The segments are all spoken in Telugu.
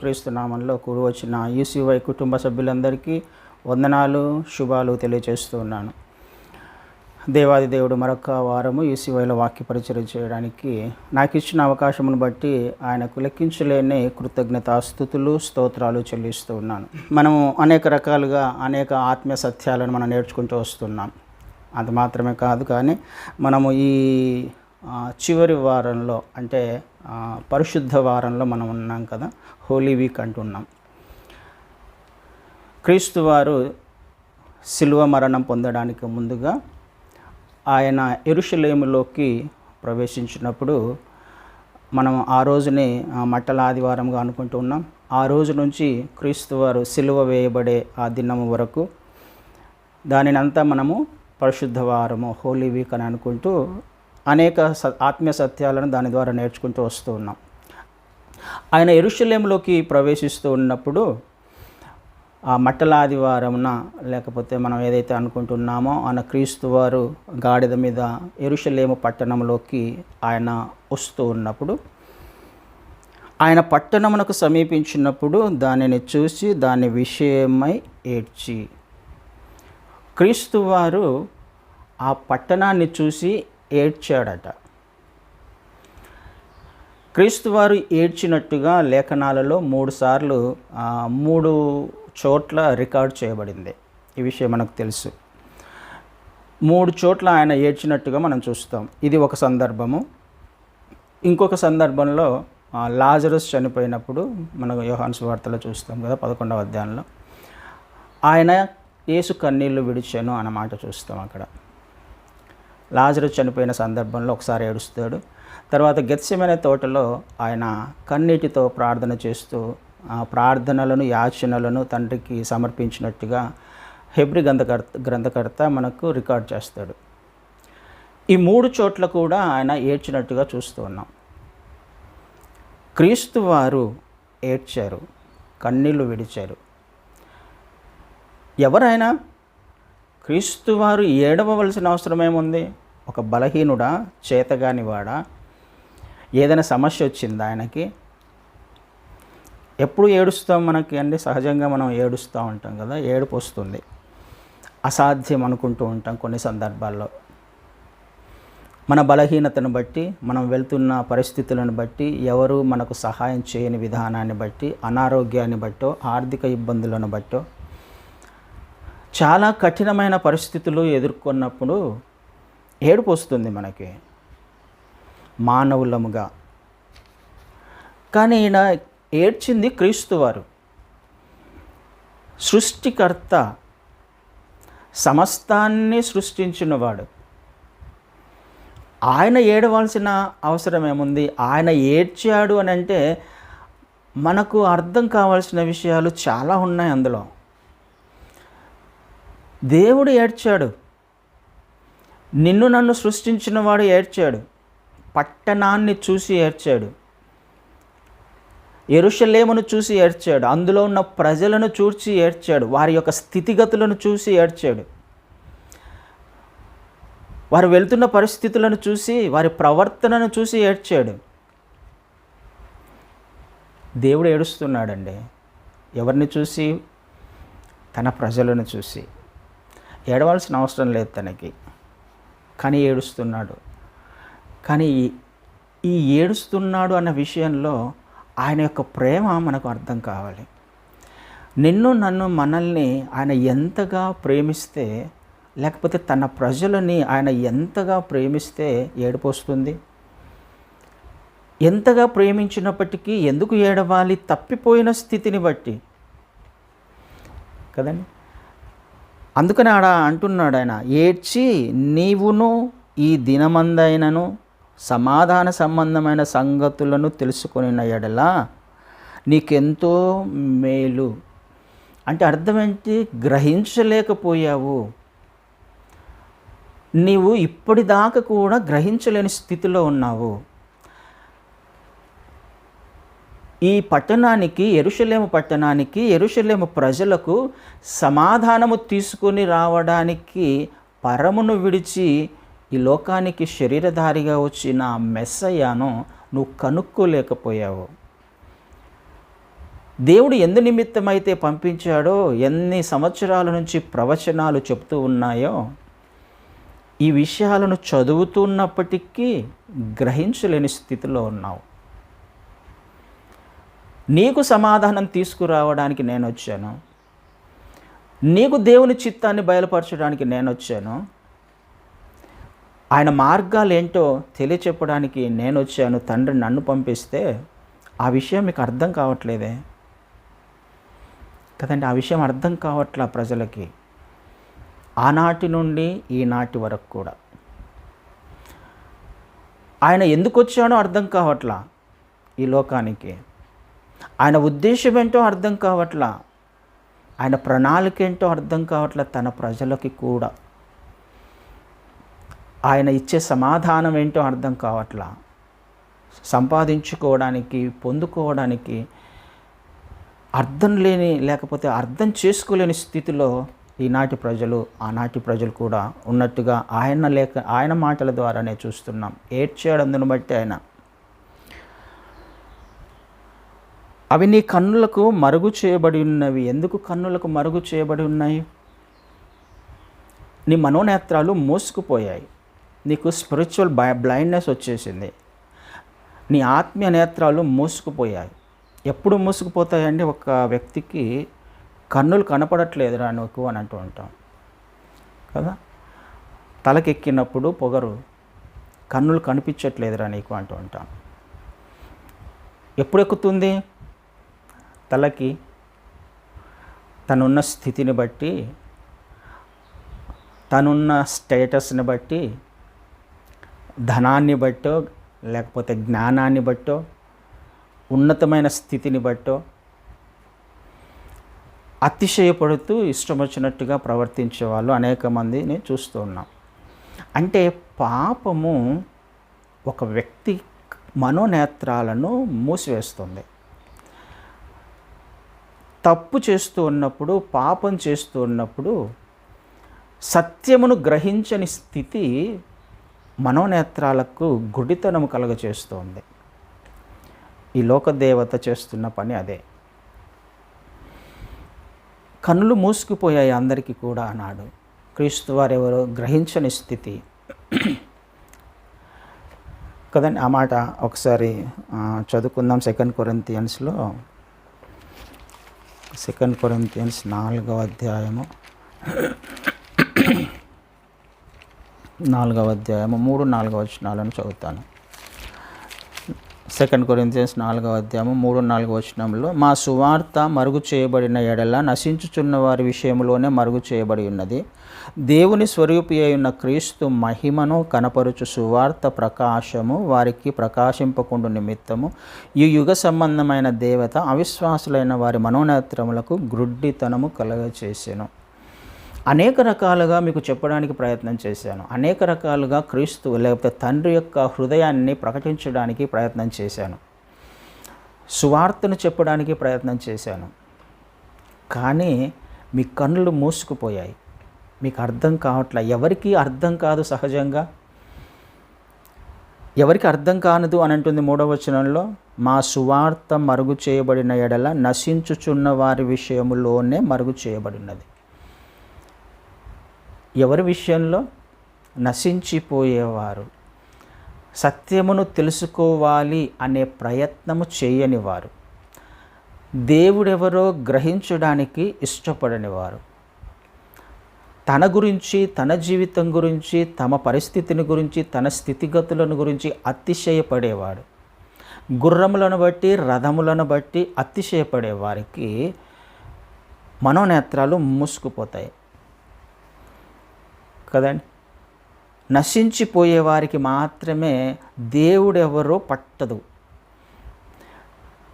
క్రీస్తు నామంలో కూడి వచ్చిన యూసీవై కుటుంబ సభ్యులందరికీ వందనాలు, శుభాలు తెలియజేస్తూ ఉన్నాను. దేవాది దేవుడు మరొక వారము యూసీవైలో వాక్య పరిచయం చేయడానికి నాకు ఇచ్చిన అవకాశమును బట్టి ఆయనకు లెక్కించలేని కృతజ్ఞతాస్తుతులు, స్తోత్రాలు చెల్లిస్తూ ఉన్నాను. మనము అనేక రకాలుగా అనేక ఆత్మీయ సత్యాలను మనం నేర్చుకుంటూ వస్తున్నాం. అది మాత్రమే కాదు, కానీ మనము ఈ చివరి వారంలో అంటే పరిశుద్ధ వారంలో మనం ఉన్నాం కదా, హోలీ వీక్ అంటున్నాం. క్రీస్తు వారు శిలువ మరణం పొందడానికి ముందుగా ఆయన యెరూషలేములోకి ప్రవేశించినప్పుడు మనం ఆ రోజుని మట్టల ఆదివారంగా అనుకుంటూ ఉన్నాం. ఆ రోజు నుంచి క్రీస్తు వారు శిలువ వేయబడే ఆ దినము వరకు దానినంతా మనము పరిశుద్ధ వారము, హోలీ వీక్ అని అనుకుంటూ అనేక ఆత్మీయ సత్యాలను దాని ద్వారా నేర్చుకుంటూ వస్తూ ఉన్నాం. ఆయన యెరూషలేములోకి ప్రవేశిస్తూ ఉన్నప్పుడు ఆ మట్టల ఆదివారమున, లేకపోతే మనం ఏదైతే అనుకుంటున్నామో ఆయన క్రీస్తు వారు గాడిద మీద యెరూషలేము పట్టణంలోకి ఆయన వస్తూ ఉన్నప్పుడు, ఆయన పట్టణమునకు సమీపించినప్పుడు దానిని చూసి దాని విషయమై ఏడ్చి, క్రీస్తు వారు ఆ పట్టణాన్ని చూసి ఏడ్చాడట. క్రీస్తు వారు ఏడ్చినట్టుగా లేఖనాలలో 3 సార్లు 3 చోట్ల రికార్డ్ చేయబడింది. ఈ విషయం మనకు తెలుసు. 3 చోట్ల ఆయన ఏడ్చినట్టుగా మనం చూస్తాం. ఇది ఒక సందర్భము. ఇంకొక సందర్భంలో లాజరస్ చనిపోయినప్పుడు మనం యోహాను సువార్తలో చూస్తాం కదా, 11వ అధ్యాయంలో ఆయన యేసు కన్నీళ్లు విడిచాను అన్న మాట చూస్తాం. అక్కడ లాజరస్ చనిపోయిన సందర్భంలో ఒకసారి ఏడుస్తాడు. తర్వాత గెత్సెమనే తోటలో ఆయన కన్నీటితో ప్రార్థన చేస్తూ ఆ ప్రార్థనలను, యాచనలను తండ్రికి సమర్పించినట్టుగా హెబ్రీ గ్రంథకర్త మనకు రికార్డ్ చేస్తాడు. ఈ 3 చోట్ల కూడా ఆయన ఏడ్చినట్టుగా చూస్తూ ఉన్నాం. క్రీస్తు వారు ఏడ్చారు, కన్నీళ్లు విడిచారు. ఎవరైనా క్రీస్తు వారు ఏడవవలసిన అవసరం ఏముంది? ఒక బలహీనుడా, చేతగానివాడా? ఏదైనా సమస్య వచ్చిందా ఆయనకి? ఎప్పుడు ఏడుస్తాం మనకి అండి? సహజంగా మనం ఏడుస్తూ ఉంటాం కదా, ఏడుపు వస్తుంది. అసాధ్యం అనుకుంటూ ఉంటాం కొన్ని సందర్భాల్లో. మన బలహీనతను బట్టి, మనం వెళ్తున్న పరిస్థితులను బట్టి, ఎవరు మనకు సహాయం చేయని విధానాన్ని బట్టి, అనారోగ్యాన్ని బట్టో, ఆర్థిక ఇబ్బందులను బట్టో, చాలా కఠినమైన పరిస్థితులు ఎదుర్కొన్నప్పుడు ఏడుపు వస్తుంది మనకి మానవులముగా. కానీ ఈయన ఏడ్చింది క్రీస్తు వారు, సృష్టికర్త, సమస్తాన్ని సృష్టించినవాడు. ఆయన ఏడవలసిన అవసరం ఏముంది? ఆయన ఏడ్చాడు అని అంటే మనకు అర్థం కావాల్సిన విషయాలు చాలా ఉన్నాయి అందులో. దేవుడు ఏడ్చాడు, నిన్ను నన్ను సృష్టించిన వాడు ఏడ్చాడు, పట్టణాన్ని చూసి ఏడ్చాడు, యెరూషలేమును చూసి ఏడ్చాడు, అందులో ఉన్న ప్రజలను చూసి ఏడ్చాడు, వారి యొక్క స్థితిగతులను చూసి ఏడ్చాడు, వారు వెళ్తున్న పరిస్థితులను చూసి, వారి ప్రవర్తనను చూసి ఏడ్చాడు. దేవుడు ఏడుస్తున్నాడండి. ఎవరిని చూసి? తన ప్రజలను చూసి. ఏడవలసిన అవసరం లేదు తనకి, కానీ ఏడుస్తున్నాడు. కానీ ఈ ఏడుస్తున్నాడు అన్న విషయంలో ఆయన యొక్క ప్రేమ మనకు అర్థం కావాలి. నిన్ను నన్ను మనల్ని ఆయన ఎంతగా ప్రేమిస్తే, లేకపోతే తన ప్రజలని ఆయన ఎంతగా ప్రేమిస్తే ఏడుపు వస్తుంది? ఎంతగా ప్రేమించినప్పటికీ ఎందుకు ఏడవాలి? తప్పిపోయిన స్థితిని బట్టి కదండి. అందుకని ఆడ అంటున్నాడు ఆయన, ఏడ్చి నీవును ఈ దినమందైనను సమాధాన సంబంధమైన సంగతులను తెలుసుకొనిన ఎడల నీకెంతో మేలు. అంటే అర్థం ఏంటి? గ్రహించలేకపోయావు, నీవు ఇప్పటిదాకా కూడా గ్రహించలేని స్థితిలో ఉన్నావు. ఈ పట్టణానికి, యెరూషలేము పట్టణానికి, యెరూషలేము ప్రజలకు సమాధానము తీసుకొని రావడానికి పరమును విడిచి ఈ లోకానికి శరీరధారిగా వచ్చిన మెస్సయ్యను నువ్వు కనుక్కోలేకపోయావు. దేవుడు ఎందు నిమిత్తమైతే పంపించాడో, ఎన్ని సంవత్సరాల నుంచి ప్రవచనాలు చెప్తూ ఉన్నాయో, ఈ విషయాలను చదువుతున్నప్పటికీ గ్రహించలేని స్థితిలో ఉన్నావు. నీకు సమాధానం తీసుకురావడానికి నేను వచ్చాను. నీకు దేవుని చిత్తాన్ని బయలుపరచడానికి నేను వచ్చాను. ఆయన మార్గాలు ఏంటో తెలియచెప్పడానికి నేను వచ్చాను. తండ్రి నన్ను పంపిస్తే ఆ విషయం మీకు అర్థం కావట్లేదే కదండి. ఆ విషయం అర్థం కావట్లా ప్రజలకి. ఆనాటి నుండి ఈనాటి వరకు కూడా ఆయన ఎందుకు వచ్చాడో అర్థం కావట్లా ఈ లోకానికి. ఆయన ఉద్దేశం ఏంటో అర్థం కావట్లా. ఆయన ప్రణాళిక ఏంటో అర్థం కావట్లా తన ప్రజలకి కూడా. ఆయన ఇచ్చే సమాధానం ఏంటో అర్థం కావట్లా. సంపాదించుకోవడానికి, పొందుకోవడానికి అర్థం లేని, లేకపోతే అర్థం చేసుకోలేని స్థితిలో ఈనాటి ప్రజలు, ఆనాటి ప్రజలు కూడా ఉన్నట్టుగా ఆయన మాటల ద్వారానే చూస్తున్నాం. ఏడ్చాడు అందును బట్టి ఆయన. అవి నీ కన్నులకు మరుగు చేయబడి ఉన్నవి. ఎందుకు కన్నులకు మరుగు చేయబడి ఉన్నాయి? నీ మనోనేత్రాలు మూసుకుపోయాయి. నీకు స్పిరిచువల్ బ్లైండ్నెస్ వచ్చేసింది. నీ ఆత్మీయ నేత్రాలు మూసుకుపోయాయి. ఎప్పుడు మూసుకుపోతాయండి? ఒక వ్యక్తికి కన్నులు కనపడట్లేదురా నువ్వు అని అంటూ ఉంటాం కదా. తలకెక్కినప్పుడు పొగరు, కన్నులు కనిపించట్లేదురా నీకు అంటూ ఉంటాం. ఎప్పుడు ఎక్కుతుంది? తలకి తనున్న స్థితిని బట్టి, తనున్న స్టేటస్ని బట్టి, ధనాన్ని బట్టో, లేకపోతే జ్ఞానాన్ని బట్టో, ఉన్నతమైన స్థితిని బట్టో అతిశయపడుతూ ఇష్టం వచ్చినట్టుగా ప్రవర్తించే వాళ్ళు అనేక మందిని చూస్తూ ఉన్నాం. అంటే పాపము ఒక వ్యక్తి మనోనేత్రాలను మూసివేస్తుంది. తప్పు చేస్తూ ఉన్నప్పుడు, పాపం చేస్తూ ఉన్నప్పుడు సత్యమును గ్రహించని స్థితి మనోనేత్రాలకు గుడితనము కలుగచేస్తుంది. ఈ లోకదేవత చేస్తున్న పని అదే. కన్నులు మూసుకుపోయాయి అందరికీ కూడా అన్నాడు. క్రీస్తు వారు ఎవరో గ్రహించని స్థితి కదండి. ఆ మాట ఒకసారి చదువుకుందాం. 2 కొరింథియన్స్లో 2 కొరింథియన్స్ 4వ అధ్యాయము 3-4 వచనాలను చదువుతాను. 2 కొరింథియన్స్ 4వ అధ్యాయము 3-4 వచనంలో, మా సువార్త మరుగు చేయబడిన ఎడల నశించుచున్న వారి విషయంలోనే మరుగు చేయబడి ఉన్నది. దేవుని స్వరూపి అయి ఉన్న క్రీస్తు మహిమను కనపరుచు సువార్త ప్రకాశము వారికి ప్రకాశింపకుండు నిమిత్తము ఈ యుగ సంబంధమైన దేవత అవిశ్వాసులైన వారి మనోనేత్రములకు గ్రుడ్డితనము కలగచేసెను. అనేక రకాలుగా మీకు చెప్పడానికి ప్రయత్నం చేశాను. అనేక రకాలుగా క్రీస్తు లేకపోతే తండ్రి యొక్క హృదయాన్ని ప్రకటించడానికి ప్రయత్నం చేశాను. సువార్తను చెప్పడానికి ప్రయత్నం చేశాను. కానీ మీ కన్నులు మూసుకుపోయాయి. మీకు అర్థం కావట్లే. ఎవరికి అర్థం కాదు. సహజంగా ఎవరికి అర్థం కానదు అని అంటుంది 3వ వచనంలో, మా సువార్త మరుగు చేయబడిన ఎడల నశించుచున్న వారి విషయములోనే మరుగు చేయబడినది. ఎవరి విషయంలో? నశించిపోయేవారు, సత్యమును తెలుసుకోవాలి అనే ప్రయత్నము చేయని వారు, దేవుడెవరో గ్రహించడానికి ఇష్టపడని వారు, తన గురించి, తన జీవితం గురించి, తమ పరిస్థితిని గురించి, తన స్థితిగతులను గురించి అతిశయపడేవాడు, గుర్రములను బట్టి, రథములను బట్టి అతిశయపడే వారికి మనోనేత్రాలు మూసుకుపోతాయి కదండి. నశించిపోయే వారికి మాత్రమే దేవుడెవరో పట్టదు.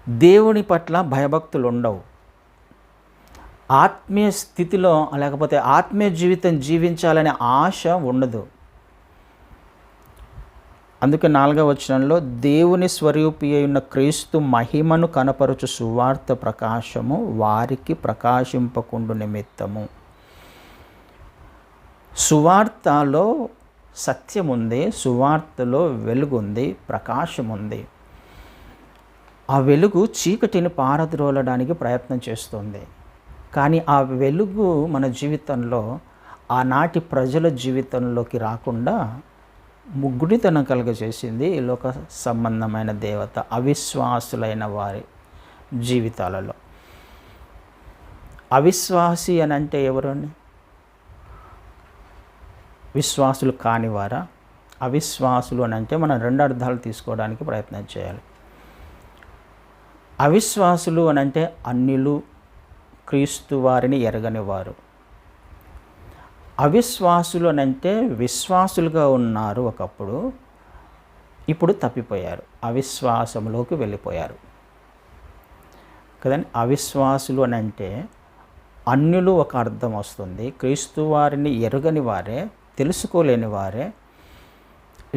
దేవుని పట్ల భయభక్తులు ఉండవు. ఆత్మీయ స్థితిలో లేకపోతే ఆత్మీయ జీవితం జీవించాలనే ఆశ ఉండదు. అందుకే 4వ వచనంలో, దేవుని స్వరూపి అయిన క్రీస్తు మహిమను కనపరుచు సువార్త ప్రకాశము వారికి ప్రకాశింపకుండు నిమిత్తము. సువార్తలో సత్యం ఉంది, సువార్తలో వెలుగు ఉంది, ప్రకాశం ఉంది. ఆ వెలుగు చీకటిని పారద్రోలడానికి ప్రయత్నం చేస్తుంది. కానీ ఆ వెలుగు మన జీవితంలో ఆనాటి ప్రజల జీవితంలోకి రాకుండా ముగ్గుడితనం కలుగజేసింది ఈ లోక సంబంధమైన దేవత అవిశ్వాసులైన వారి జీవితాలలో. అవిశ్వాసి అని అంటే ఎవరండి? విశ్వాసులు కానివారా? అవిశ్వాసులు అని అంటే మనం రెండు అర్థాలు తీసుకోవడానికి ప్రయత్నం చేయాలి. అవిశ్వాసులు అని అంటే అన్యులు, క్రీస్తు వారిని ఎరగని వారు. అవిశ్వాసులు అని అంటే విశ్వాసులుగా ఉన్నారు ఒకప్పుడు, ఇప్పుడు తప్పిపోయారు, అవిశ్వాసంలోకి వెళ్ళిపోయారు కదండి. అవిశ్వాసులు అని అంటే అన్యులు ఒక అర్థం వస్తుంది, క్రీస్తు వారిని ఎరగని వారే, తెలుసుకోలేని వారే,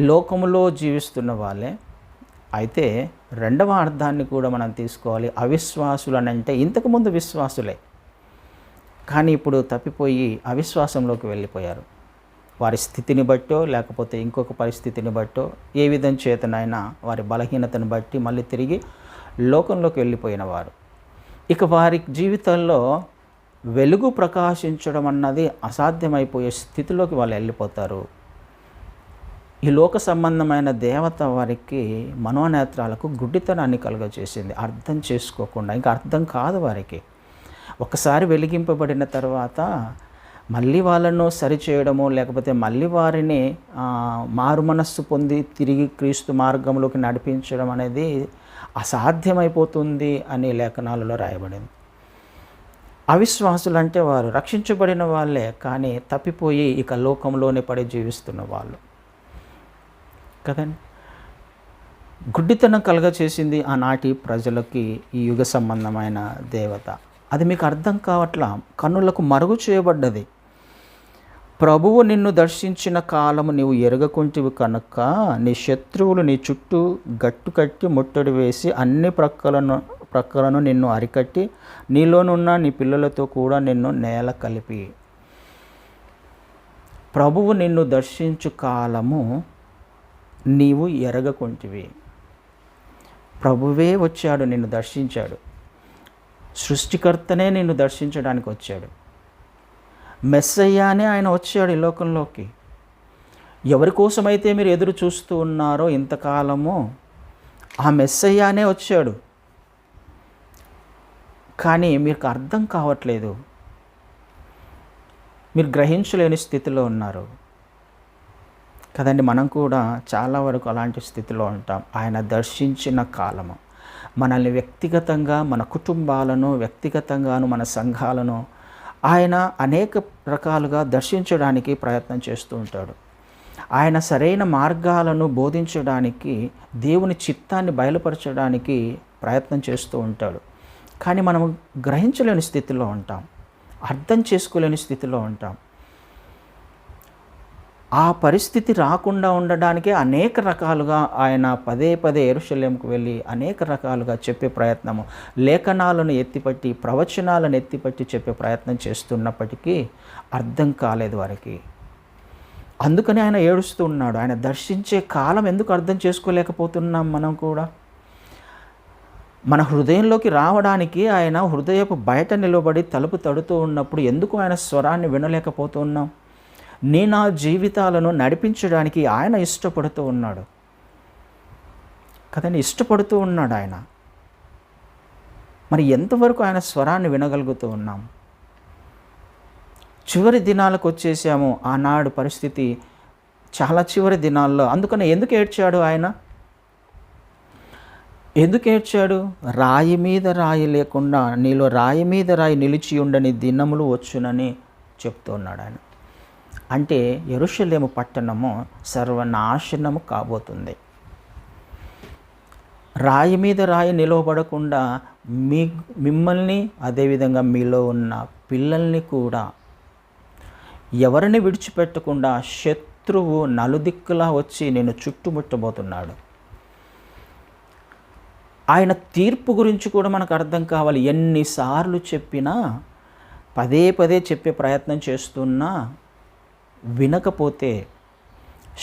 లోకములో జీవిస్తున్న వాళ్ళే. అయితే రెండవ అర్థాన్ని కూడా మనం తీసుకోవాలి. అవిశ్వాసులు అని అంటే ఇంతకుముందు విశ్వాసులే, కానీ ఇప్పుడు తప్పిపోయి అవిశ్వాసంలోకి వెళ్ళిపోయారు. వారి స్థితిని బట్టో లేకపోతే ఇంకొక పరిస్థితిని బట్టో ఏ విధం చేతనైనా వారి బలహీనతను బట్టి మళ్ళీ తిరిగి లోకంలోకి వెళ్ళిపోయిన వారు. ఇక వారి జీవితంలో వెలుగు ప్రకాశించడం అన్నది అసాధ్యమైపోయే స్థితిలోకి వాళ్ళు వెళ్ళిపోతారు. ఈ లోక సంబంధమైన దేవత వారికి మనోనేత్రాలకు గుడ్డితనాన్ని కలుగజేసింది. అర్థం చేసుకోకుండా, ఇంకా అర్థం కాదు వారికి. ఒకసారి వెలిగింపబడిన తర్వాత మళ్ళీ వాళ్ళను సరిచేయడము లేకపోతే మళ్ళీ వారిని మారు మనస్సు పొంది తిరిగి క్రీస్తు మార్గంలోకి నడిపించడం అనేది అసాధ్యమైపోతుంది అని లేఖనాలలో రాయబడింది. అవిశ్వాసులు అంటే వారు రక్షించబడిన వాళ్ళే, కానీ తప్పిపోయి ఇక లోకంలోనే పడి జీవిస్తున్న వాళ్ళు కదండి. గుడ్డితనం కలగచేసింది ఆనాటి ప్రజలకి ఈ యుగ సంబంధమైన దేవత. అది మీకు అర్థం కావట్లా, కన్నులకు మరుగు చేయబడ్డది. ప్రభువు నిన్ను దర్శించిన కాలము నీవు ఎరగకుంటివి కనుక నీ శత్రువులు నీ చుట్టూ గట్టు కట్టి ముట్టడి వేసి అన్ని ప్రక్కలను నిన్ను అరికట్టి నీలోనున్న నీ పిల్లలతో కూడా నిన్ను నేల కలిపి. ప్రభువు నిన్ను దర్శించు కాలము నీవు ఎరగకుంటివి. ప్రభువే వచ్చాడు, నిన్ను దర్శించాడు. సృష్టికర్తనే నిన్ను దర్శించడానికి వచ్చాడు. మెస్సయ్యానే ఆయన వచ్చాడు ఈ లోకంలోకి. ఎవరి కోసమైతే మీరు ఎదురు చూస్తూ ఉన్నారో ఇంతకాలము, ఆ మెస్సయ్యానే వచ్చాడు. కానీ మీకు అర్థం కావట్లేదు, మీరు గ్రహించలేని స్థితిలో ఉన్నారు కదండి. మనం కూడా చాలా వరకు అలాంటి స్థితిలో ఉంటాం. ఆయన దర్శించిన కాలము మనల్ని వ్యక్తిగతంగా, మన కుటుంబాలను వ్యక్తిగతంగాను, మన సంఘాలను ఆయన అనేక రకాలుగా దర్శించడానికి ప్రయత్నం చేస్తూ ఉంటాడు. ఆయన సరైన మార్గాలను బోధించడానికి, దేవుని చిత్తాన్ని బయలుపరచడానికి ప్రయత్నం చేస్తూ ఉంటాడు. కానీ మనం గ్రహించలేని స్థితిలో ఉంటాం, అర్థం చేసుకోలేని స్థితిలో ఉంటాం. ఆ పరిస్థితి రాకుండా ఉండడానికే అనేక రకాలుగా ఆయన పదే పదే యెరూషలేముకు వెళ్ళి అనేక రకాలుగా చెప్పే ప్రయత్నము, లేఖనాలను ఎత్తిపట్టి, ప్రవచనాలను ఎత్తిపట్టి చెప్పే ప్రయత్నం చేస్తున్నప్పటికీ అర్థం కాలేదు వారికి. అందుకని ఆయన ఏడుస్తూ ఉన్నాడు. ఆయన దర్శించే కాలం ఎందుకు అర్థం చేసుకోలేకపోతున్నాం మనం కూడా? మన హృదయంలోకి రావడానికి ఆయన హృదయపు బయట నిలబడి తలుపు తడుతూ ఉన్నప్పుడు ఎందుకు ఆయన స్వరాన్ని వినలేకపోతున్నాం? నా జీవితాలను నడిపించడానికి ఆయన ఇష్టపడుతూ ఉన్నాడు కదండి, ఇష్టపడుతూ ఉన్నాడు ఆయన. మరి ఎంతవరకు ఆయన స్వరాన్ని వినగలుగుతూ ఉన్నాం? చివరి దినాలకు వచ్చేసాము. ఆనాడు పరిస్థితి చాలా చివరి దినాల్లో. అందుకని ఎందుకు ఏడ్చాడు ఆయన? ఎందుకు ఏడ్చాడు? రాయి మీద రాయి లేకుండా నీలో రాయి మీద రాయి నిలిచి ఉండని దినములు వచ్చునని చెప్తున్నాడు ఆయన. అంటే యెరూషలేము పట్టణము సర్వనాశనము కాబోతుంది. రాయి మీద రాయి నిలవబడకుండా మిమ్మల్ని, అదేవిధంగా మీలో ఉన్న పిల్లల్ని కూడా ఎవరిని విడిచిపెట్టకుండా శత్రువు నలుదిక్కులా వచ్చి నేను చుట్టుముట్టబోతున్నాడు. ఆయన తీర్పు గురించి కూడా మనకు అర్థం కావాలి. ఎన్నిసార్లు చెప్పినా, పదే పదే చెప్పే ప్రయత్నం చేస్తున్నా వినకపోతే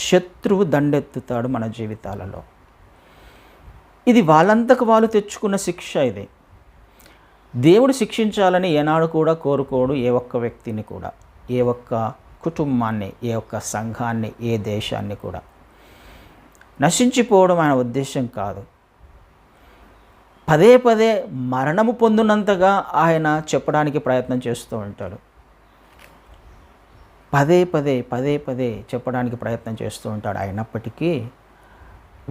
శత్రువు దండెత్తుతాడు మన జీవితాలలో. ఇది వాళ్ళంతకు వాళ్ళు తెచ్చుకున్న శిక్ష. ఇది దేవుడు శిక్షించాలని ఏనాడు కూడా కోరుకోడు ఏ ఒక్క వ్యక్తిని కూడా, ఏ ఒక్క కుటుంబాన్ని, ఏ ఒక్క సంఘాన్ని, ఏ దేశాన్ని కూడా. నశించిపోవడం ఆయన ఉద్దేశం కాదు. పదే పదే మరణము పొందినంతగా ఆయన చెప్పడానికి ప్రయత్నం చేస్తూ ఉంటాడు. పదే పదే చెప్పడానికి ప్రయత్నం చేస్తూ ఉంటాడు. అయినప్పటికీ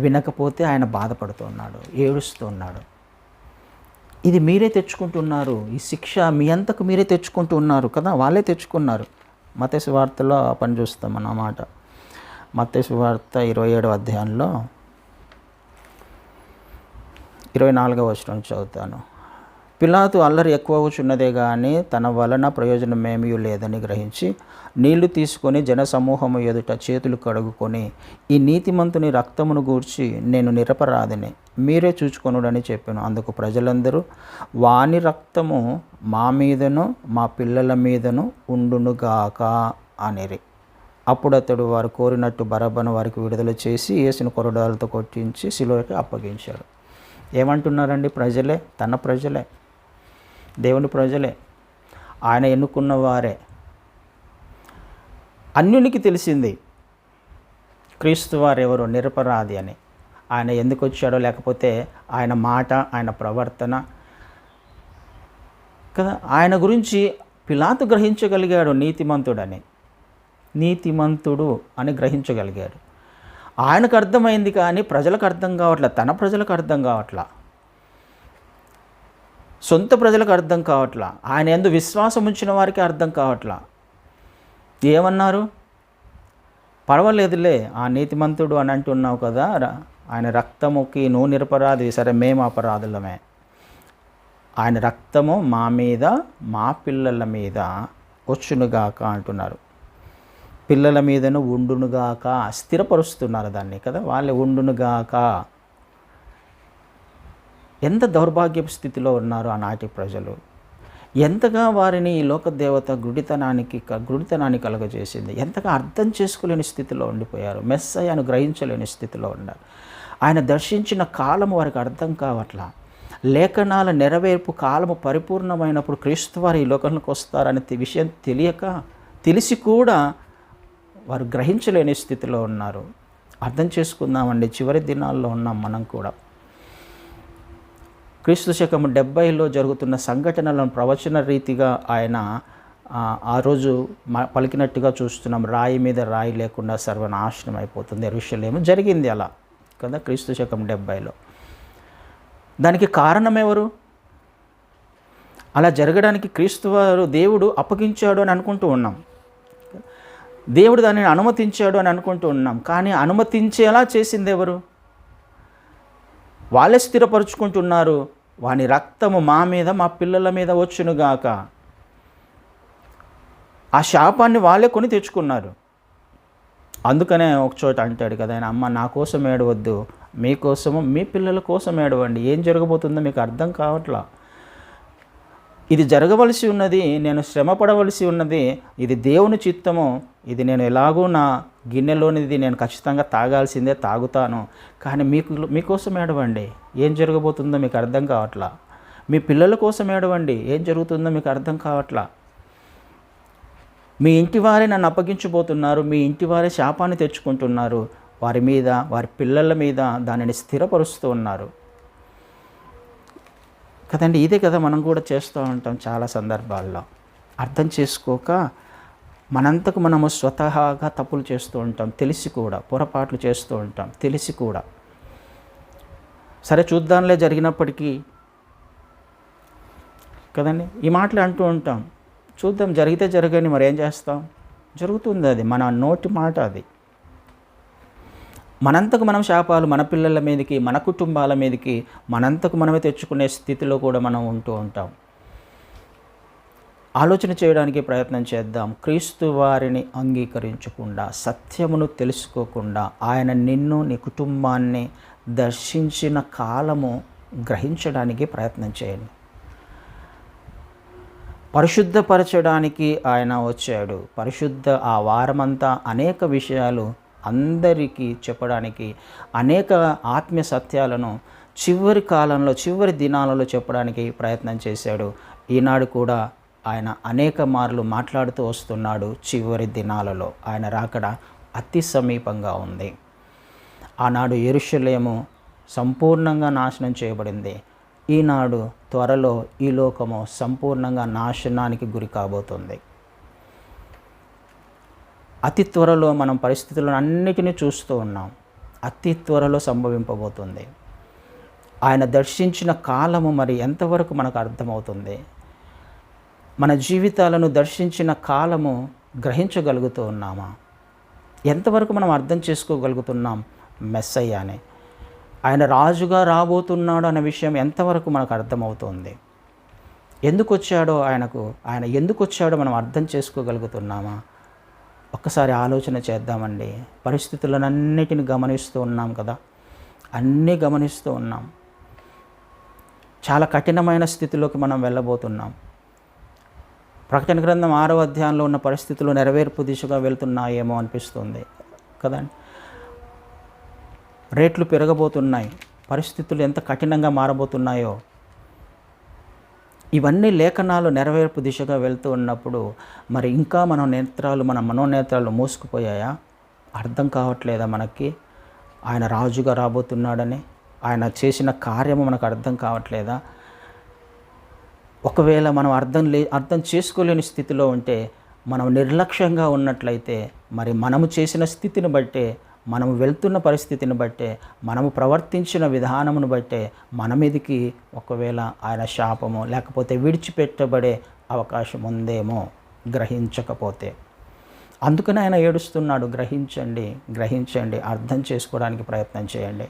వినకపోతే ఆయన బాధపడుతున్నాడు, ఏడుస్తున్నాడు. ఇది మీరే తెచ్చుకుంటున్నారు, ఈ శిక్ష మీ అంతకు మీరే తెచ్చుకుంటున్నారు కదా, వాళ్ళే తెచ్చుకున్నారు. మత్తయి సువార్తలో ఆ పని చూస్తాం అన్నమాట. మత్తయి సువార్త 27వ అధ్యాయంలో 24వ వచనం చదువుతాను. పిలాతు అల్లరి ఎక్కువచున్నదే గాని తన వలన ప్రయోజనమేమీ లేదని గ్రహించి నీళ్లు తీసుకొని జనసమూహము ఎదుట చేతులు కడుగుకొని, ఈ నీతిమంతుని రక్తమును గూర్చి నేను నిరపరాధిని, మీరే చూచుకొనుడని చెప్పాను. అందుకు ప్రజలందరూ వాని రక్తము మా మీదను మా పిల్లల మీదను ఉండునుగాక అనిరి. అప్పుడు అతడు వారు కోరినట్టు బరబ్బను వారికి విడుదల చేసి యేసును కొరడాలతో కొట్టించి శిలువకి అప్పగించాడు. ఏమంటున్నారండి? ప్రజలే, తన ప్రజలే, దేవుని ప్రజలే, ఆయన ఎన్నుకున్న వారే. అన్యునికి తెలిసింది క్రీస్తు వారు ఎవరో, నిరపరాధి అని. ఆయన ఎందుకు వచ్చాడో, లేకపోతే ఆయన మాట, ఆయన ప్రవర్తన కదా, ఆయన గురించి పిలాతు గ్రహించగలిగాడు నీతిమంతుడు అని గ్రహించగలిగాడు. ఆయనకు అర్థమైంది కానీ ప్రజలకు అర్థం కావట్లా, తన ప్రజలకు అర్థం కావట్లా, సొంత ప్రజలకు అర్థం కావట్లా, ఆయన యందు విశ్వాసం ఉంచిన వారికి అర్థం కావట్లా. ఏమన్నారు? పర్వాలేదులే, ఆ నీతిమంతుడు అని అంటున్నావు కదా, ఆయన రక్తముకి నువ్వు నిరపరాధి, సరే మేము అపరాధులమే. ఆయన రక్తము మా మీద మా పిల్లల మీద వచ్చునుగాక అంటున్నారు. పిల్లల మీదను ఉండునుగాక, స్థిరపరుస్తున్నారు దాన్ని కదా, వాళ్ళే ఉండునుగాక. ఎంత దౌర్భాగ్యపు స్థితిలో ఉన్నారు ఆనాటి ప్రజలు. ఎంతగా వారిని ఈ లోకదేవత గుడితనాన్ని కలుగజేసింది. ఎంతగా అర్థం చేసుకోలేని స్థితిలో ఉండిపోయారు. మెస్సయ్యను గ్రహించలేని స్థితిలో ఉన్నారు. ఆయన దర్శించిన కాలము వారికి అర్థం కావట్లా. లేఖనాల నెరవేర్పు కాలము పరిపూర్ణమైనప్పుడు క్రీస్తు వారు ఈ లోకంలోకి వస్తారనే విషయం తెలిసి కూడా వారు గ్రహించలేని స్థితిలో ఉన్నారు. అర్థం చేసుకుందామండి, చివరి దినాల్లో ఉన్నాం మనం కూడా. క్రీస్తు శకము 70లో జరుగుతున్న సంఘటనలను ప్రవచన రీతిగా ఆయన ఆ రోజు పలికినట్టుగా చూస్తున్నాం. రాయి మీద రాయి లేకుండా సర్వనాశనం అయిపోతుంది యెరూషలేము. జరిగింది అలా కదా క్రీస్తు శకం 70లో. దానికి కారణం ఎవరు? అలా జరగడానికి క్రీస్తు వారు దేవుడు అప్పగించాడు అని అనుకుంటూ ఉన్నాం. దేవుడు దానిని అనుమతించాడు అని అనుకుంటూ ఉన్నాం. కానీ అనుమతించేలా చేసింది ఎవరు? వాళ్ళే స్థిరపరుచుకుంటున్నారు. వాని రక్తము మా మీద మా పిల్లల మీద వచ్చునుగాక. ఆ శాపాన్ని వాళ్ళే కొని తెచ్చుకున్నారు. అందుకనే ఒక చోట అంటాడు కదా ఆయన, అమ్మ నా కోసం ఏడవద్దు, మీకోసము మీ పిల్లల కోసం ఏడవండి. ఏం జరగబోతుందో మీకు అర్థం కావట్లా. ఇది జరగవలసి ఉన్నది, నేను శ్రమ పడవలసి ఉన్నది, ఇది దేవుని చిత్తము, ఇది నేను ఎలాగో నా గిన్నెలోనిది నేను ఖచ్చితంగా తాగాల్సిందే, తాగుతాను. కానీ మీకోసం ఏడవండి, ఏం జరగబోతుందో మీకు అర్థం కావట్లా. మీ పిల్లల కోసం ఏడవండి, ఏం జరుగుతుందో మీకు అర్థం కావట్లా. మీ ఇంటి వారే నన్ను అప్పగించబోతున్నారు, మీ ఇంటి వారే శాపాన్ని తెచ్చుకుంటున్నారు, వారి మీద వారి పిల్లల మీద దానిని స్థిరపరుస్తూ ఉన్నారు కదండి. ఇదే కదా మనం కూడా చేస్తూ ఉంటాం చాలా సందర్భాల్లో. అర్థం చేసుకోక మనంతకు మనము స్వతహాగా తప్పులు చేస్తూ ఉంటాం, తెలిసి కూడా పొరపాట్లు చేస్తూ ఉంటాం, తెలిసి కూడా. సరే చూద్దాంలే జరిగినప్పటికీ కదండి, ఈ మాటలు అంటూ ఉంటాం. చూద్దాం, జరిగితే జరగని, మరి ఏం చేస్తాం? జరుగుతుంది. అది మన నోటి మాట. అది మనంతకు మనం శాపాలు మన పిల్లల మీదకి, మన కుటుంబాల మీదకి మనంతకు మనమే తెచ్చుకునే స్థితిలో కూడా మనం ఉంటూ ఉంటాం. ఆలోచన చేయడానికి ప్రయత్నం చేద్దాం. క్రీస్తు వారిని అంగీకరించకుండా, సత్యమును తెలుసుకోకుండా, ఆయన నిన్ను నీ కుటుంబాన్ని దర్శించిన కాలము గ్రహించడానికి ప్రయత్నం చేయండి. పరిశుద్ధపరచడానికి ఆయన వచ్చాడు. ఆ వారమంతా అనేక విషయాలు అందరికీ చెప్పడానికి, అనేక ఆత్మీయ సత్యాలను చివరి కాలంలో, చివరి దినాలలో చెప్పడానికి ప్రయత్నం చేశాడు. ఈనాడు కూడా ఆయన అనేక మార్లు మాట్లాడుతూ వస్తున్నాడు. చివరి దినాలలో ఆయన రాకడ అతి సమీపంగా ఉంది. ఆనాడు యెరూషలేము సంపూర్ణంగా నాశనం చేయబడింది. ఈనాడు త్వరలో ఈ లోకము సంపూర్ణంగా నాశనానికి గురి కాబోతుంది. అతి త్వరలో మనం పరిస్థితులను అన్నిటినీ చూస్తూ ఉన్నాం. అతి త్వరలో సంభవింపబోతుంది. ఆయన దర్శించిన కాలము మరి ఎంతవరకు మనకు అర్థమవుతుంది? మన జీవితాలను దర్శించిన కాలము గ్రహించగలుగుతూ ఉన్నామా? ఎంతవరకు మనం అర్థం చేసుకోగలుగుతున్నాం మెస్సయ్యని? ఆయన రాజుగా రాబోతున్నాడు అనే విషయం ఎంతవరకు మనకు అర్థమవుతుంది? ఎందుకు వచ్చాడో ఆయన ఎందుకు వచ్చాడో మనం అర్థం చేసుకోగలుగుతున్నామా? ఒక్కసారి ఆలోచన చేద్దామండి. పరిస్థితులన్నిటిని గమనిస్తూ ఉన్నాం కదా, అన్నీ గమనిస్తూ ఉన్నాం. చాలా కఠినమైన స్థితిలోకి మనం వెళ్ళబోతున్నాం. ప్రకటన గ్రంథం 6వ అధ్యాయంలో ఉన్న పరిస్థితులు నెరవేర్పు దిశగా వెళ్తున్నాయేమో అనిపిస్తుంది కదండి. రేట్లు పెరగబోతున్నాయి. పరిస్థితులు ఎంత కఠినంగా మారబోతున్నాయో ఇవన్నీ లేఖనాలు నెరవేర్పు దిశగా వెళ్తూ ఉన్నప్పుడు మరి ఇంకా మన మనోనేత్రాలు మూసుకుపోయాయా? అర్థం కావట్లేదా మనకి ఆయన రాజుగా రాబోతున్నాడని? ఆయన చేసిన కార్యము మనకు అర్థం కావట్లేదా? ఒకవేళ మనం అర్థం చేసుకోలేని స్థితిలో ఉంటే, మనం నిర్లక్ష్యంగా ఉన్నట్లయితే, మరి మనము చేసిన స్థితిని బట్టే, మనము వెళ్తున్న పరిస్థితిని బట్టే, మనము ప్రవర్తించిన విధానమును బట్టే మన మీదకి ఒకవేళ ఆయన శాపము లేకపోతే విడిచిపెట్టబడే అవకాశం ఉందేమో గ్రహించకపోతే. అందుకని ఆయన ఏడుస్తున్నాడు. గ్రహించండి, అర్థం చేసుకోవడానికి ప్రయత్నం చేయండి.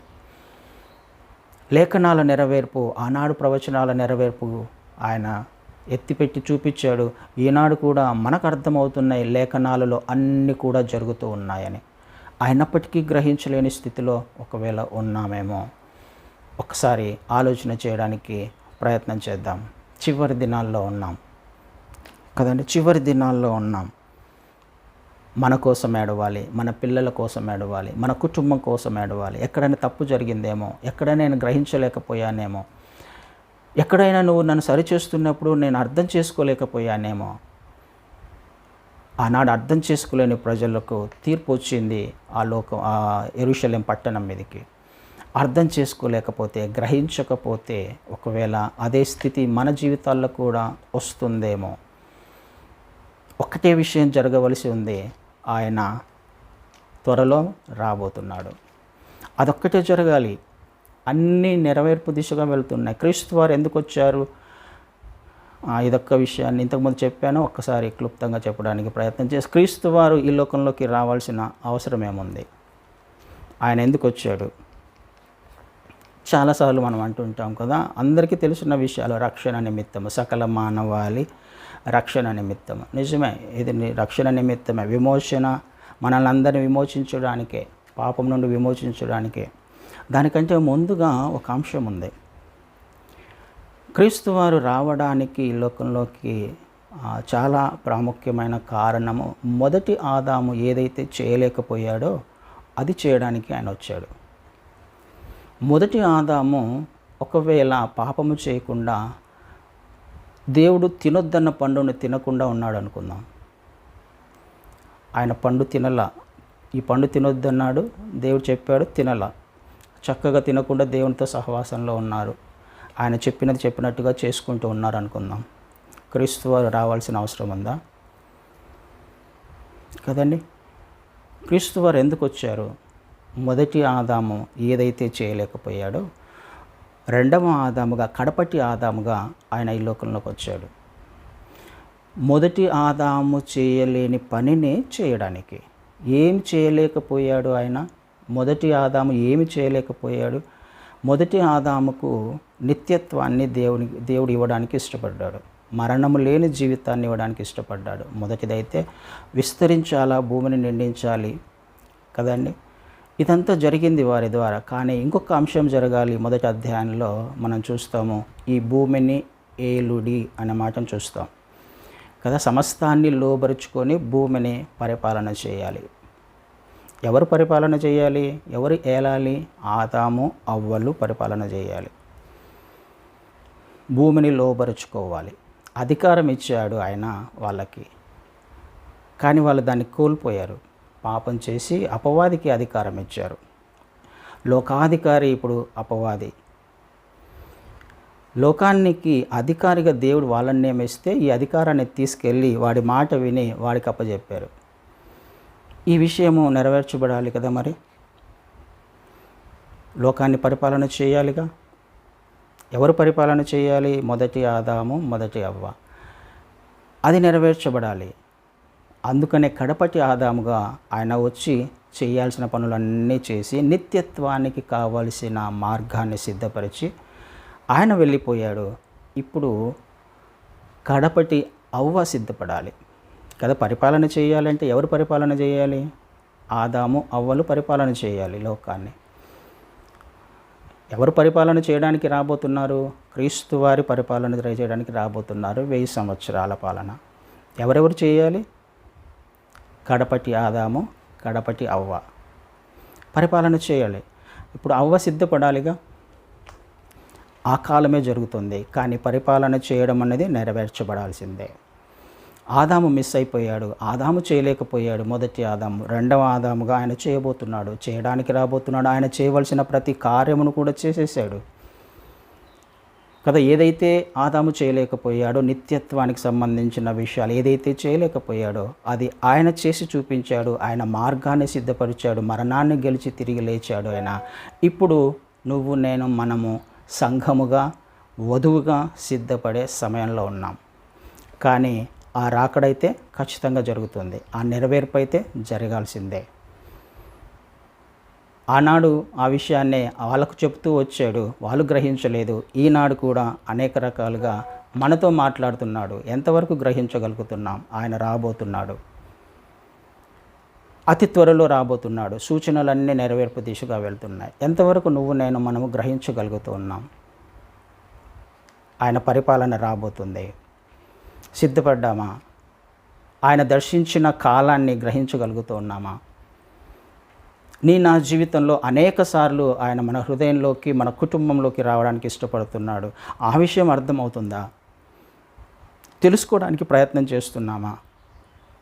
లేఖనాల నెరవేర్పు, ఆనాడు ప్రవచనాల నెరవేర్పు ఆయన ఎత్తిపెట్టి చూపించాడు. ఈనాడు కూడా మనకు అర్థమవుతున్నాయి, లేఖనాలలో అన్నీ కూడా జరుగుతూ ఉన్నాయని. అయినప్పటికీ గ్రహించలేని స్థితిలో ఒకవేళ ఉన్నామేమో ఒకసారి ఆలోచన చేయడానికి ప్రయత్నం చేద్దాం. చివరి దినాల్లో ఉన్నాం కదండి, చివరి దినాల్లో ఉన్నాం. మన కోసం ఏడవాలి, మన పిల్లల కోసం ఏడవాలి, మన కుటుంబం కోసం ఏడవాలి. ఎక్కడైనా తప్పు జరిగిందేమో, ఎక్కడైనా నేను గ్రహించలేకపోయానేమో, ఎక్కడైనా నువ్వు నన్ను సరిచేస్తున్నప్పుడు నేను అర్థం చేసుకోలేకపోయానేమో. ఆనాడు అర్థం చేసుకోలేని ప్రజలకు తీర్పు వచ్చింది ఆ యెరూషలేం పట్టణం మీదకి. అర్థం చేసుకోలేకపోతే, గ్రహించకపోతే ఒకవేళ అదే స్థితి మన జీవితాల్లో కూడా వస్తుందేమో. ఒకటే విషయం జరగవలసి ఉంది, ఆయన త్వరలో రాబోతున్నాడు. అదొక్కటే జరగాలి. అన్నీ నెరవేర్పు దిశగా వెళ్తున్నాయి. క్రీస్తు వారు ఎందుకు వచ్చారు? ఇదొక్క విషయాన్ని ఇంతకుముందు చెప్పాను, ఒక్కసారి క్లుప్తంగా చెప్పడానికి ప్రయత్నం చేసి, క్రీస్తు వారు ఈ లోకంలోకి రావాల్సిన అవసరం ఏముంది? ఆయన ఎందుకు వచ్చాడు? చాలాసార్లు మనం అంటుంటాం కదా, అందరికీ తెలిసిన విషయాలు. రక్షణ నిమిత్తము, సకల మానవాళి రక్షణ నిమిత్తము. నిజమే, ఇది రక్షణ నిమిత్తమే. విమోచన, మనల్ని అందరినీ విమోచించడానికే, పాపం నుండి విమోచించడానికే. దానికంటే ముందుగా ఒక అంశం ఉంది. క్రీస్తు వారు రావడానికి ఈ లోకంలోకి చాలా ప్రాముఖ్యమైన కారణము, మొదటి ఆదాము ఏదైతే చేయలేకపోయాడో అది చేయడానికి ఆయన వచ్చాడు. మొదటి ఆదాము ఒకవేళ పాపము చేయకుండా, దేవుడు తినొద్దన్న పండుని తినకుండా ఉన్నాడు అనుకుందాం. ఆయన పండు తినలా, ఈ పండు తినొద్దన్నాడు, దేవుడు చెప్పాడు, తినలా. చక్కగా తినకుండా దేవునితో సహవాసంలో ఉన్నారు. ఆయన చెప్పినట్టుగా చేసుకుంటూ ఉన్నారు అనుకుందాం. క్రీస్తు వారు రావాల్సిన అవసరం ఉందా? కదండి. క్రీస్తు వారు ఎందుకు వచ్చారు? మొదటి ఆదాము ఏదైతే చేయలేకపోయాడో, రెండవ ఆదాముగా, కడపటి ఆదాముగా ఆయన ఈ లోకంలోకి వచ్చాడు. మొదటి ఆదాము చేయలేని పనిని చేయడానికి. ఏం చేయలేకపోయాడు ఆయన? మొదటి ఆదాము ఏమి చేయలేకపోయాడు? మొదటి ఆదాముకు నిత్యత్వాన్ని దేవుడు ఇవ్వడానికి ఇష్టపడ్డాడు. మరణము లేని జీవితాన్ని ఇవ్వడానికి ఇష్టపడ్డాడు. మొదటిదైతే విస్తరించాలా, భూమిని నిండించాలి కదండి. ఇదంతా జరిగింది వారి ద్వారా. కానీ ఇంకొక అంశం జరగాలి. మొదటి అధ్యాయంలో మనం చూస్తాము, ఈ భూమిని ఏలుడి అనే మాటను చూస్తాం కదా. సమస్తాన్ని లోబరుచుకొని భూమిని పరిపాలన చేయాలి. ఎవరు పరిపాలన చేయాలి? ఎవరు ఏలాలి? ఆదాము అవ్వలు పరిపాలన చేయాలి. భూమిని లోబరుచుకోవాలి. అధికారం ఇచ్చాడు ఆయన వాళ్ళకి. కానీ వాళ్ళు దాన్ని కోల్పోయారు. పాపం చేసి అపవాదికి అధికారం ఇచ్చారు. లోకాధికారి ఇప్పుడు అపవాది. లోకానికి అధికారిగా దేవుడు వాళ్ళని నియమిస్తే ఈ అధికారాన్ని తీసుకెళ్ళి వాడి మాట విని వాడికి అప్పచెప్పారు. ఈ విషయము నెరవేర్చబడాలి కదా. మరి లోకాన్ని పరిపాలన చేయాలిగా. ఎవరు పరిపాలన చేయాలి? మొదటి ఆదాము, మొదటి అవ్వ. అది నెరవేర్చబడాలి. అందుకనే కడపటి ఆదాముగా ఆయన వచ్చి చేయాల్సిన పనులన్నీ చేసి నిత్యత్వానికి కావలసిన మార్గాన్ని సిద్ధపరిచి ఆయన వెళ్ళిపోయాడు. ఇప్పుడు కడపటి అవ్వ సిద్ధపడాలి కదా. పరిపాలన చేయాలంటే ఎవరు పరిపాలన చేయాలి? ఆదాము అవ్వలు పరిపాలన చేయాలి లోకాన్ని. ఎవరు పరిపాలన చేయడానికి రాబోతున్నారు? క్రీస్తు వారి పరిపాలన చేయడానికి రాబోతున్నారు. 1000 సంవత్సరాల పాలన. ఎవరెవరు చేయాలి? కడపటి ఆదాము, కడపటి అవ్వ పరిపాలన చేయాలి. ఇప్పుడు అవ్వ సిద్ధపడాలిగా. ఆ కాలమే జరుగుతుంది. కానీ పరిపాలన చేయడం అనేది నెరవేర్చబడాల్సిందే. ఆదాము మిస్ అయిపోయాడు. ఆదాము చేయలేకపోయాడు. మొదటి ఆదాము. రెండవ ఆదాముగా ఆయన చేయబోతున్నాడు, చేయడానికి రాబోతున్నాడు. ఆయన చేయవలసిన ప్రతి కార్యమును కూడా చేసేసాడు కదా. ఏదైతే ఆదాము చేయలేకపోయాడో, నిత్యత్వానికి సంబంధించిన విషయాలు ఏదైతే చేయలేకపోయాడో అది ఆయన చేసి చూపించాడు. ఆయన మార్గాన్ని సిద్ధపరిచాడు. మరణాన్ని గెలిచి తిరిగి లేచాడు ఆయన. ఇప్పుడు నువ్వు నేను మనము సంఘముగా వధువుగా సిద్ధపడే సమయంలో ఉన్నాం. కానీ ఆ రాకడైతే ఖచ్చితంగా జరుగుతుంది. ఆ నెరవేర్పు అయితే జరగాల్సిందే. ఆనాడు ఆ విషయాన్నే వాళ్ళకు చెప్తూ వచ్చాడు. వాళ్ళు గ్రహించలేదు. ఈనాడు కూడా అనేక రకాలుగా మనతో మాట్లాడుతున్నాడు. ఎంతవరకు గ్రహించగలుగుతున్నాం? ఆయన రాబోతున్నాడు. అతి త్వరలో రాబోతున్నాడు. సూచనలన్నీ నెరవేర్పు దిశగా వెళ్తున్నాయి. ఎంతవరకు నువ్వు నేను మనము గ్రహించగలుగుతూ ఉన్నాం? ఆయన పరిపాలన రాబోతుంది. సిద్ధపడ్డామా? ఆయన దర్శించిన కాలాన్ని గ్రహించగలుగుతూ ఉన్నామా? నా జీవితంలో అనేక సార్లు ఆయన మన హృదయంలోకి, మన కుటుంబంలోకి రావడానికి ఇష్టపడుతున్నాడు. ఆ విషయం అర్థమవుతుందా? తెలుసుకోవడానికి ప్రయత్నం చేస్తున్నామా?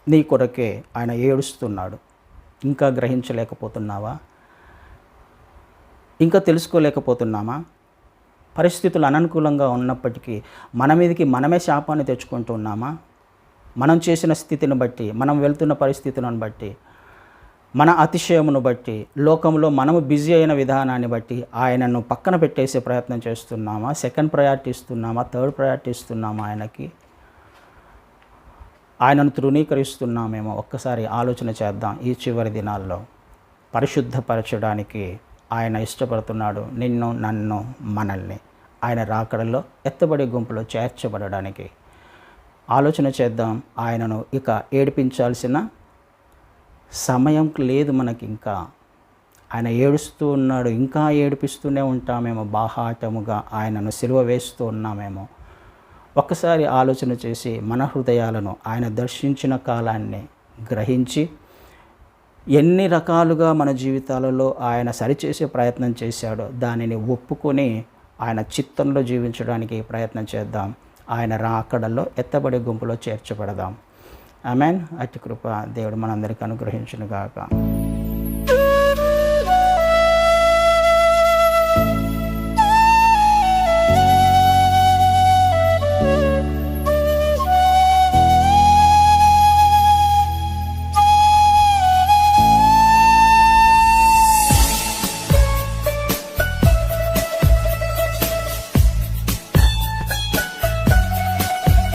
నీ కొరకే ఆయన ఏడుస్తున్నాడు. ఇంకా గ్రహించలేకపోతున్నావా? ఇంకా తెలుసుకోలేకపోతున్నామా? పరిస్థితులు అననుకూలంగా ఉన్నప్పటికీ మన మీదకి మనమే శాపాన్ని తెచ్చుకుంటున్నామా? మనం చేసిన స్థితిని బట్టి, మనం వెళ్తున్న పరిస్థితులను బట్టి, మన అతిశయమును బట్టి, లోకంలో మనము బిజీ అయిన విధానాన్ని బట్టి ఆయనను పక్కన పెట్టేసే ప్రయత్నం చేస్తున్నామా? సెకండ్ ప్రయారిటీ ఇస్తున్నామా? థర్డ్ ప్రయారిటీ ఇస్తున్నామా? ఆయనను తృణీకరిస్తున్నామేమో. ఒక్కసారి ఆలోచన చేద్దాం. ఈ చివరి దినాల్లో పరిశుద్ధపరచడానికి ఆయన ఇష్టపడుతున్నాడు. నిన్ను, నన్ను, మనల్ని ఆయన రాకడలో ఎత్తబడే గుంపులో చేర్చబడడానికి ఆలోచన చేద్దాం. ఆయనను ఇక ఏడిపించాల్సిన సమయం లేదు మనకి. ఇంకా ఆయన ఏడుస్తూ ఉన్నాడు. ఇంకా ఏడిపిస్తూనే ఉంటామేమో. బాహాటముగా ఆయనను సిలువ వేస్తూ ఉన్నామేమో. ఒక్కసారి ఆలోచన చేసి మన హృదయాలను ఆయన దర్శించిన కాలాన్ని గ్రహించి ఎన్ని రకాలుగా మన జీవితాలలో ఆయన సరిచేసే ప్రయత్నం చేశాడో దానిని ఒప్పుకొని ఆయన చిత్తంలో జీవించడానికి ప్రయత్నం చేద్దాం. ఆయన రాకడలో ఎత్తబడే గుంపులో చేర్చబడదాం. ఆమేన్. అట్టి కృప దేవుడు మనందరికీ అనుగ్రహించును గాక.